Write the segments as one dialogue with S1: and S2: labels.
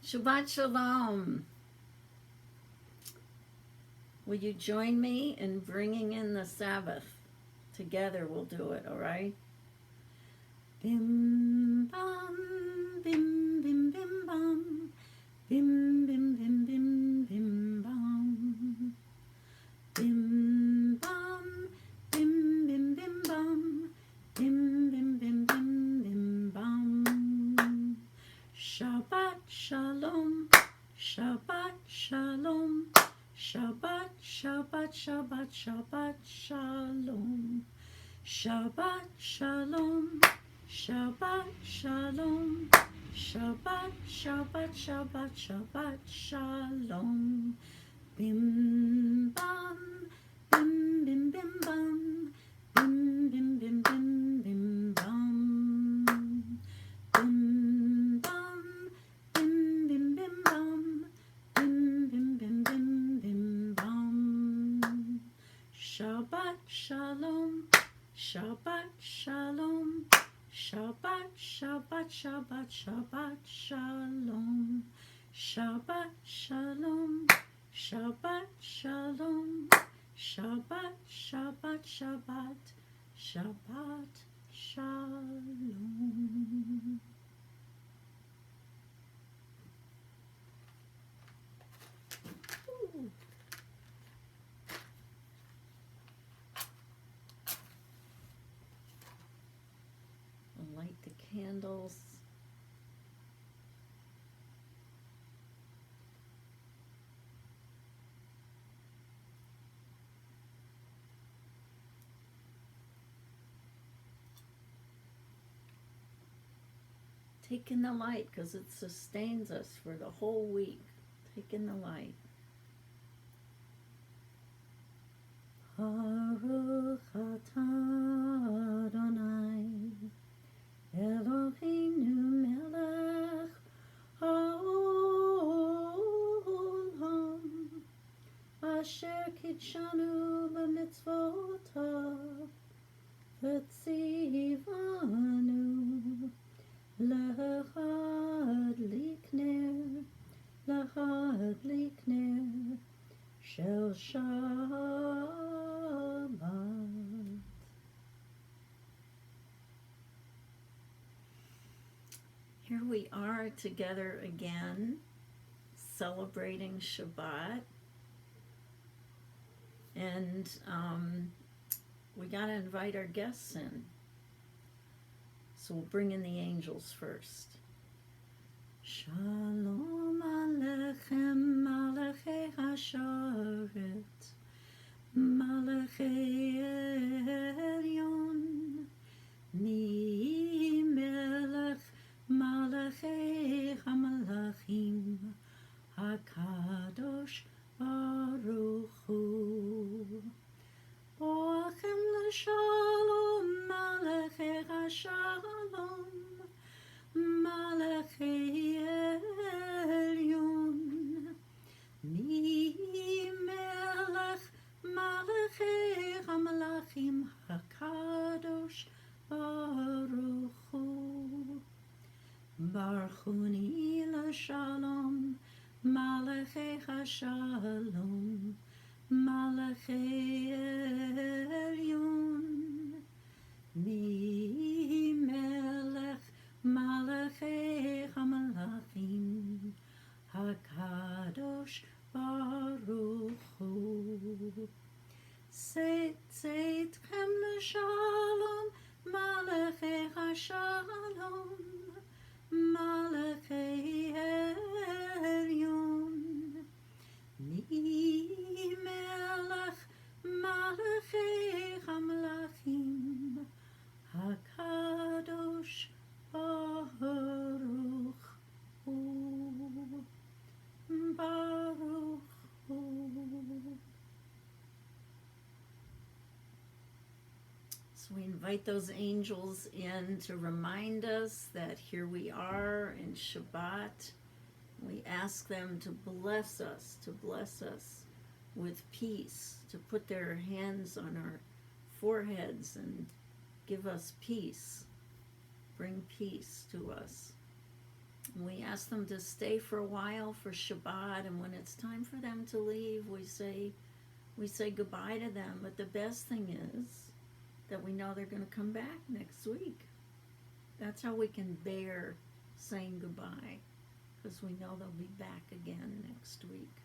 S1: Shabbat Shalom. Will you join me in bringing in the Sabbath? Together we'll do it, all right? Bim bam, bim bim bim bam, bim bim bim bim bim bam, bim bam, bim bim bim bam, bim bim bim bim bim bam. Shabbat Shalom, Shabbat Shalom, Shabbat, Shabbat, Shabbat, Shabbat Shalom, Shabbat Shalom, Shabbat Shalom, Shabbat, Shabbat, Shabbat, Shabbat Shalom. Bim bam, bim bim bim bam, bim bim bim bim bim bam, bim bam, bim bim bim bam, bim bim bim bim bim bam. Shabbat Shalom, Shabbat Shalom, Shabbat, Shabbat, Shabbat, Shabbat Shalom, Shabbat Shalom, Shabbat Shalom, Shabbat, Shabbat, Shabbat, Shabbat Shalom. Ooh. I'll light the candles. Take in the light because it sustains us for the whole week. Take in the light. Baruch atah Adonai Eloheinu melech haolam asher kitshanu b'mitzvotav v'tzivanu להדליק נר של שבת. Here we are together again, celebrating Shabbat, and we got to invite our guests in. So we'll bring in the angels first. Shalom Aleichem, Malachei Hasharet, Malachei Elyon, Mi Melech, Malachei HaMalachim, HaKadosh Baruch Hu. Boachem l'shalom, Malachei HaShalom, Malachei Elyon, Mi Melech, Malachei HaMalachim, HaKadosh Baruch Hu. Barchuni l'shalom, Malachei HaShalom, Malachei Elyon, Mi Melech, Malachei HaMalachim, HaKadosh Baruch Hu. Seitchem l'shalom, Malachei HaShalom, Malachei Elyon, Mi Melech, Malachei HaMalachim, HaKadosh Baruch Hu, Baruch Hu. So we invite those angels in to remind us that here we are in Shabbat. We ask them to bless us with peace, to put their hands on our foreheads and give us peace, bring peace to us. We ask them to stay for a while for Shabbat, and when it's time for them to leave, we say goodbye to them. But the best thing is that we know they're going to come back next week. That's how we can bear saying goodbye, because we know they'll be back again next week.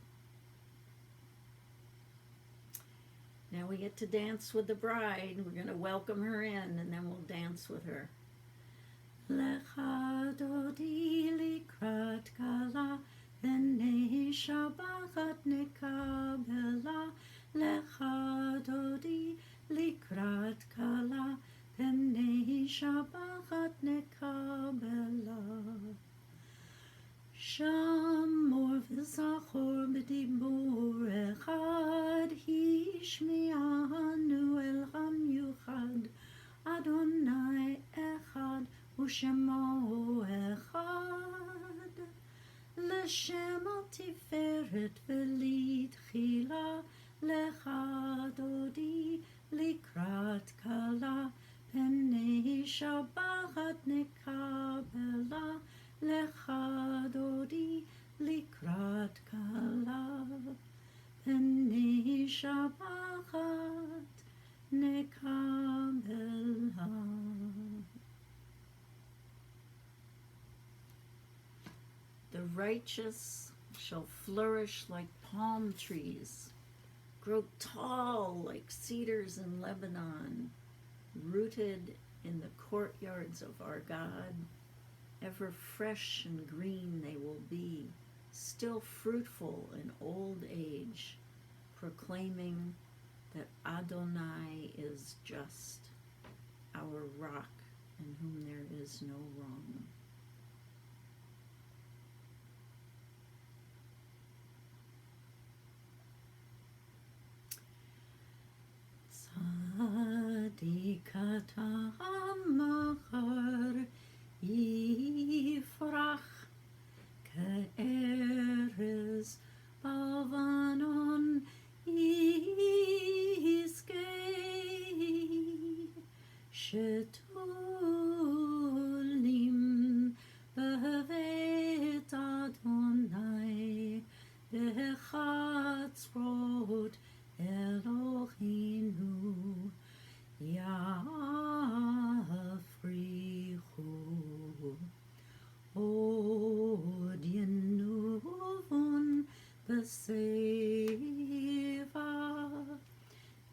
S1: Now we get to dance with the bride. We're going to welcome her in, and then we'll dance with her. Lecha dodi likrat kala, v'nei shabachat nekabela. Lecha dodi likrat kala, v'nei shabachat nekabela. Shamor v'zachor b'dibur echad, hishmi'anu el hamyuchad, Adonai echad u'shemo echad. L'shem al tiferet v'litchila, lecha dodi likrat kala, v'nei shabachat nekabela. Lecha dodi likrat kala, v'nei shabachat nekabela. The righteous shall flourish like palm trees, grow tall like cedars in Lebanon, rooted in the courtyards of our God. Ever fresh and green they will be, still fruitful in old age, proclaiming that Adonai is just, our rock, in whom there is no wrong. Tzadikata machar yifrach ka'erez bavanon yiskei shetulim b'vet Adonai b'chatzrot Elohinu yafrichu od yenuvun b'seva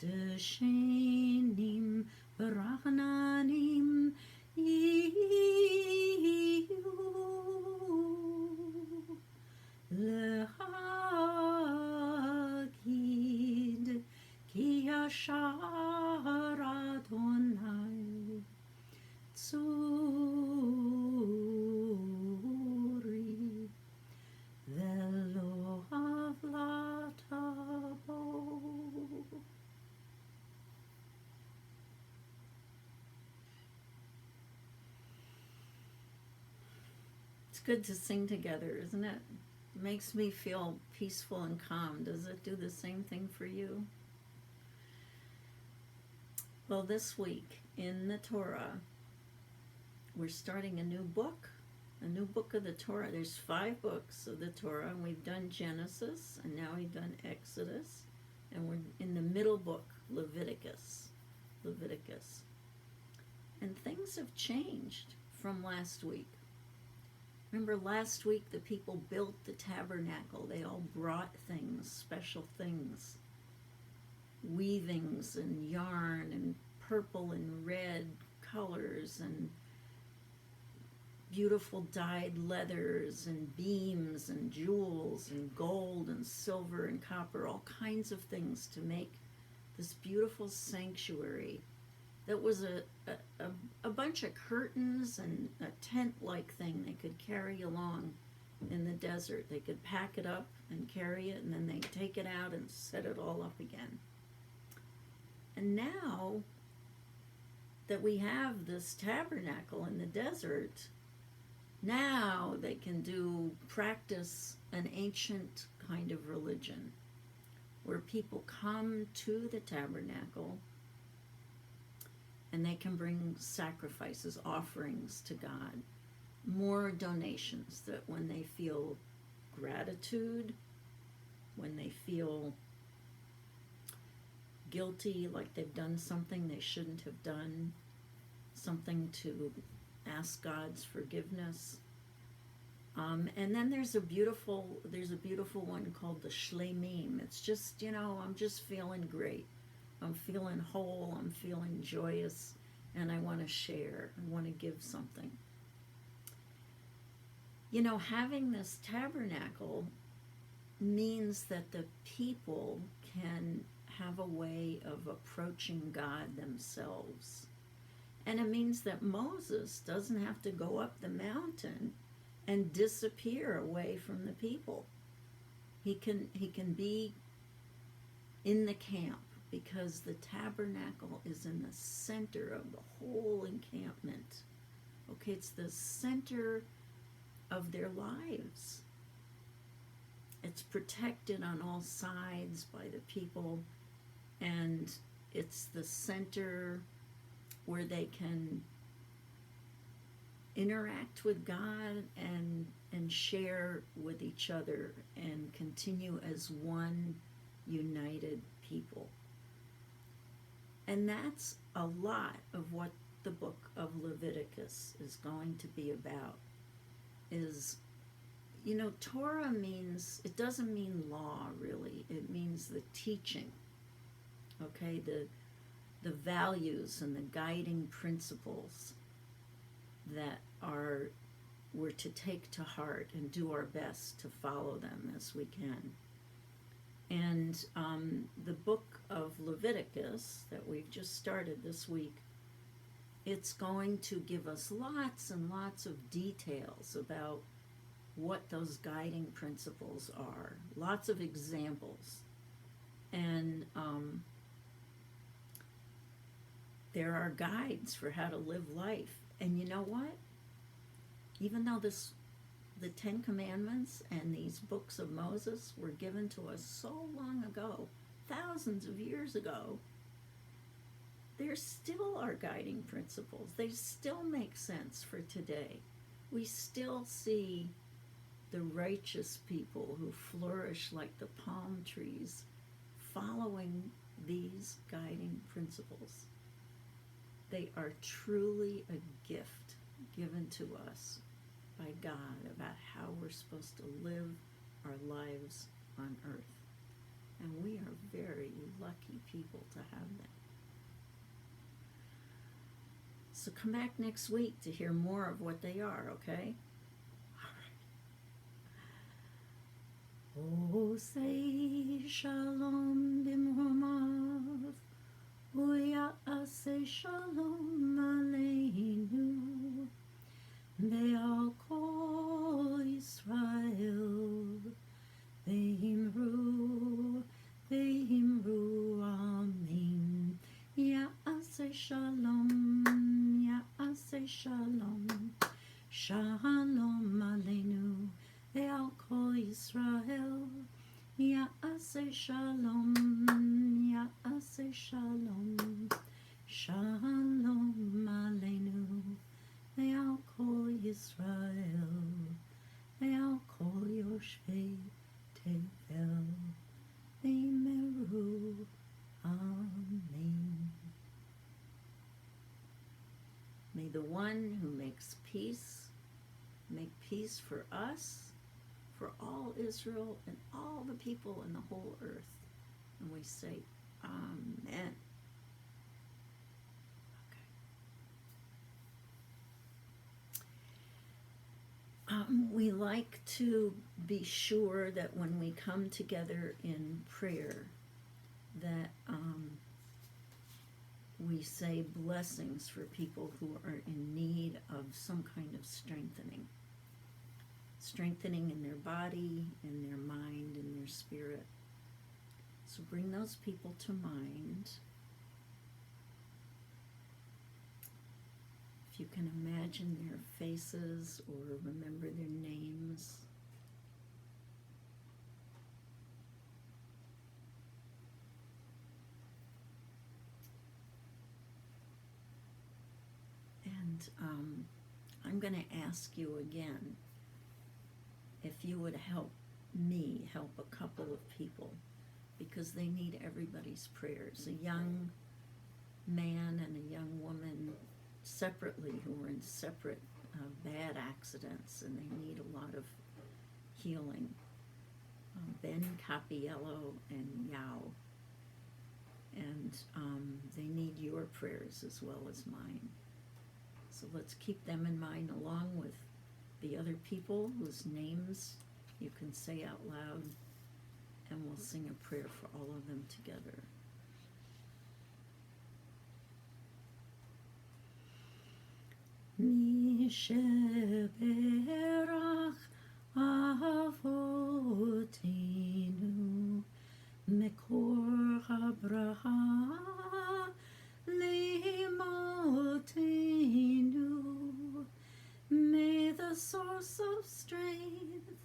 S1: deshenim v'rachnanim yiyu lehagid ki yashar Adonai tzuri velo havlatabo. It's good to sing together, isn't it? It makes me feel peaceful and calm. Does it do the same thing for you? Well, this week in the Torah, we're starting a new book of the Torah. There's 5 books of the Torah, and we've done Genesis, and now we've done Exodus, and we're in the middle book, Leviticus. And things have changed from last week. Remember last week the people built the tabernacle. They all brought things, special things, weavings and yarn and purple and red colors and beautiful dyed leathers and beams and jewels and gold and silver and copper, all kinds of things to make this beautiful sanctuary that was a bunch of curtains and a tent-like thing they could carry along in the desert. They could pack it up and carry it, and then they'd take it out and set it all up again. And now that we have this tabernacle in the desert, now they can practice an ancient kind of religion where people come to the tabernacle and they can bring sacrifices, offerings to God. more donations, that when they feel gratitude, when they feel guilty, like they've done something they shouldn't have done, something to ask God's forgiveness. And then there's a beautiful one called the Shlemim. It's just, I'm just feeling great. I'm feeling whole. I'm feeling joyous, and I want to share. I want to give something. Having this tabernacle means that the people can have a way of approaching God themselves. And it means that Moses doesn't have to go up the mountain and disappear away from the people. He can be in the camp, because the tabernacle is in the center of the whole encampment. Okay, it's the center of their lives. It's protected on all sides by the people, and it's the center where they can interact with God and share with each other and continue as one united people. And that's a lot of what the book of Leviticus is going to be about. Is, Torah means, it doesn't mean law really. It means the teaching. Okay, the values and the guiding principles that we're to take to heart and do our best to follow them as we can. And the book of Leviticus that we've just started this week, it's going to give us lots and lots of details about what those guiding principles are. Lots of examples. And there are guides for how to live life. And you know what? Even though the Ten Commandments and these books of Moses were given to us so long ago, thousands of years ago, they're still our guiding principles. They still make sense for today. We still see the righteous people who flourish like the palm trees following these guiding principles. They are truly a gift given to us by God about how we're supposed to live our lives on earth. And we are very lucky people to have them. So come back next week to hear more of what they are, okay? All right. Oh, say shalom bimromav, uya'aseh shalom aleinu, be'al kol Yisrael, ve'imru, amen. Ya'aseh shalom, ya'aseh shalom, shalom aleinu, ve'al kol Yisrael, ya'aseh shalom, ya'aseh shalom, shalom aleinu, ve'al kol Yisrael, ve'al kol yoshvei tevel, ve'meru, amen. May the one who makes peace make peace for us, for all Israel and all the people in the whole earth. And we say, amen. Okay. We like to be sure that when we come together in prayer, that we say blessings for people who are in need of some kind of strengthening in their body, in their mind, in their spirit. So bring those people to mind. If you can imagine their faces or remember their names. And I'm going to ask you again if you would help me help a couple of people, because they need everybody's prayers. A young man and a young woman separately who were in separate bad accidents, and they need a lot of healing. Ben Capiello and Yao. And they need your prayers as well as mine. So let's keep them in mind, along with the other people whose names you can say out loud, and we'll sing a prayer for all of them together. Mi sheberach avotinu mekor habraha limotinu. May the source of strength,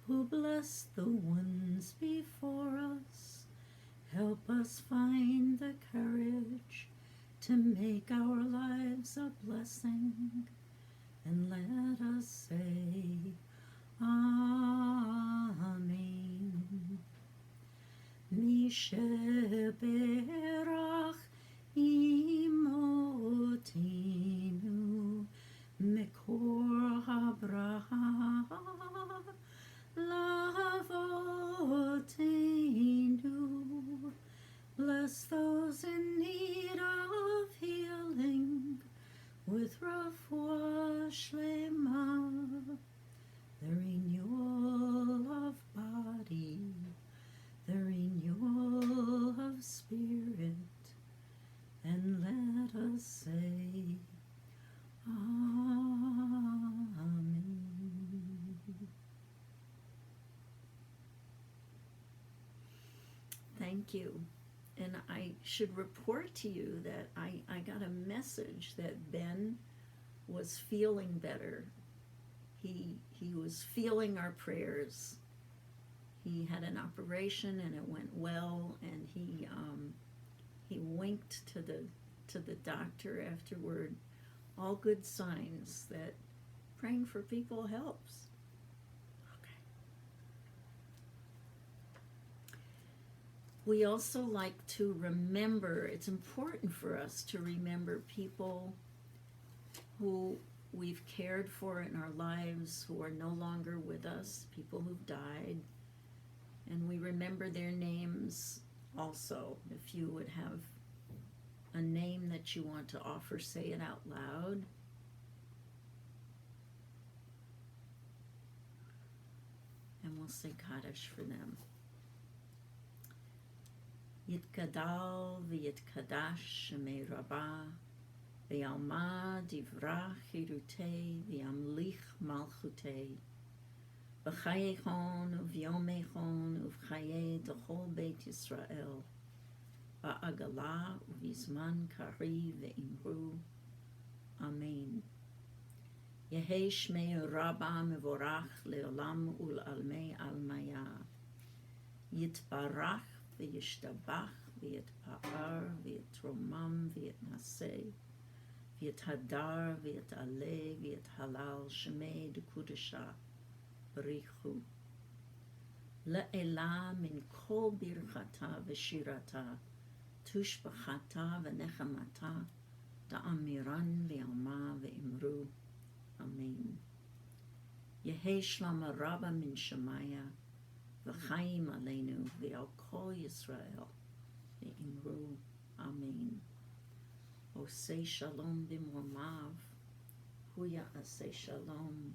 S1: who bless the ones before us, help us find the courage to make our lives a blessing, and let us say Amen. Mi sheberach imotinu mekor habraha lavotinu. Bless those in need of healing with refuah shlema, the renewal of body, the renewal of spirit, and let us say Amen. Thank you. And I should report to you that I got a message that Ben was feeling better. He was feeling our prayers. He had an operation and it went well, and he winked to the doctor afterward. All good signs that praying for people helps. We also like to remember, it's important for us to remember people who we've cared for in our lives, who are no longer with us, people who've died, and we remember their names also. If you would have a name that you want to offer, say it out loud. And we'll say Kaddish for them. Yitkadal v'yitkadash shemei Rabbah, v'yalma divrach hirutei v'yamlich malchutei, v'chayechon uv'yomechon uv'chayei d'chol beit Yisrael, v'agala uv'izman kari v'imru. Amen. Yehei shmei Rabbah mevorach leolam ul'almei almaya. Yitbarach v'yishtabach v'yitpa'ar v'yitromam v'yitnaseh v'yithadar v'yit'aleh v'yithalal shemei d'kudesha b'richu le'ela min kol birchata v'shirata tushbachata v'nechamata da'amiran v'yalma v'imru. Amen. Yehei shlama rabba min shemaya v'chaim aleinu v'al kol Yisrael v'imru. Amen. Osei shalom b'mormav, huya asei shalom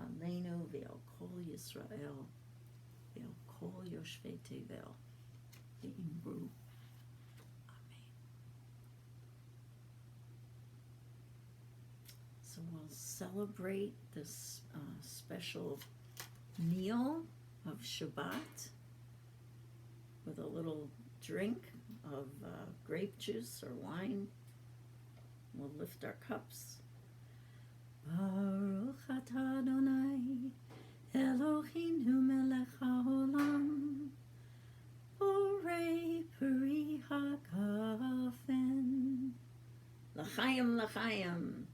S1: aleinu v'al kol Yisrael v'al kol yoshvei tevel v'imru. Amen. So we'll celebrate this special meal of Shabbat with a little drink of grape juice or wine. We'll lift our cups. Baruch atah Adonai Eloheinu melech haolam borei peri hagafen l'chaim l'chaim.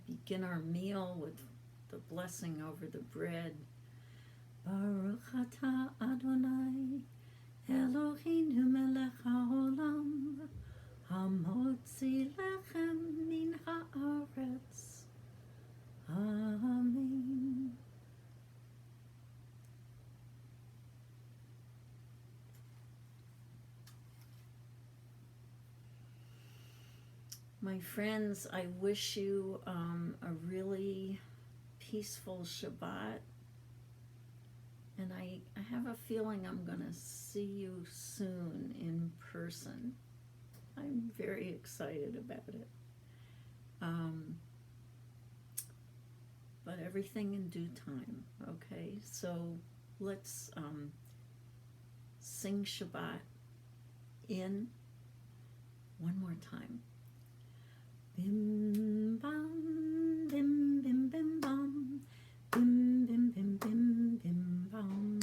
S1: begin our meal with the blessing over the bread. Baruch atah Adonai Eloheinu melech haolam hamotzi lechem min haaretz. Amen. My friends, I wish you a really peaceful Shabbat. And I have a feeling I'm going to see you soon in person. I'm very excited about it. But everything in due time, okay? So let's sing Shabbat in one more time. Bim bam, bim bim bim bam, bim bim bim bim bim bam,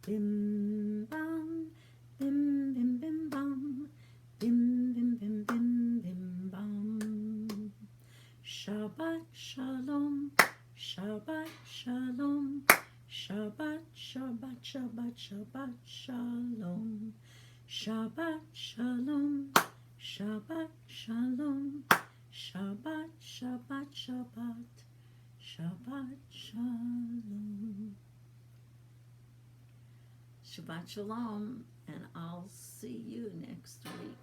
S1: bim bam, bim bim bim bam, bim bim bim bim bim bam. Shabbat shalom, Shabbat shalom, Shabbat Shabbat Shabbat Shabbat shalom, Shabbat shalom. Shabbat shalom, Shabbat Shabbat Shabbat, Shabbat shalom. Shabbat shalom, and I'll see you next week.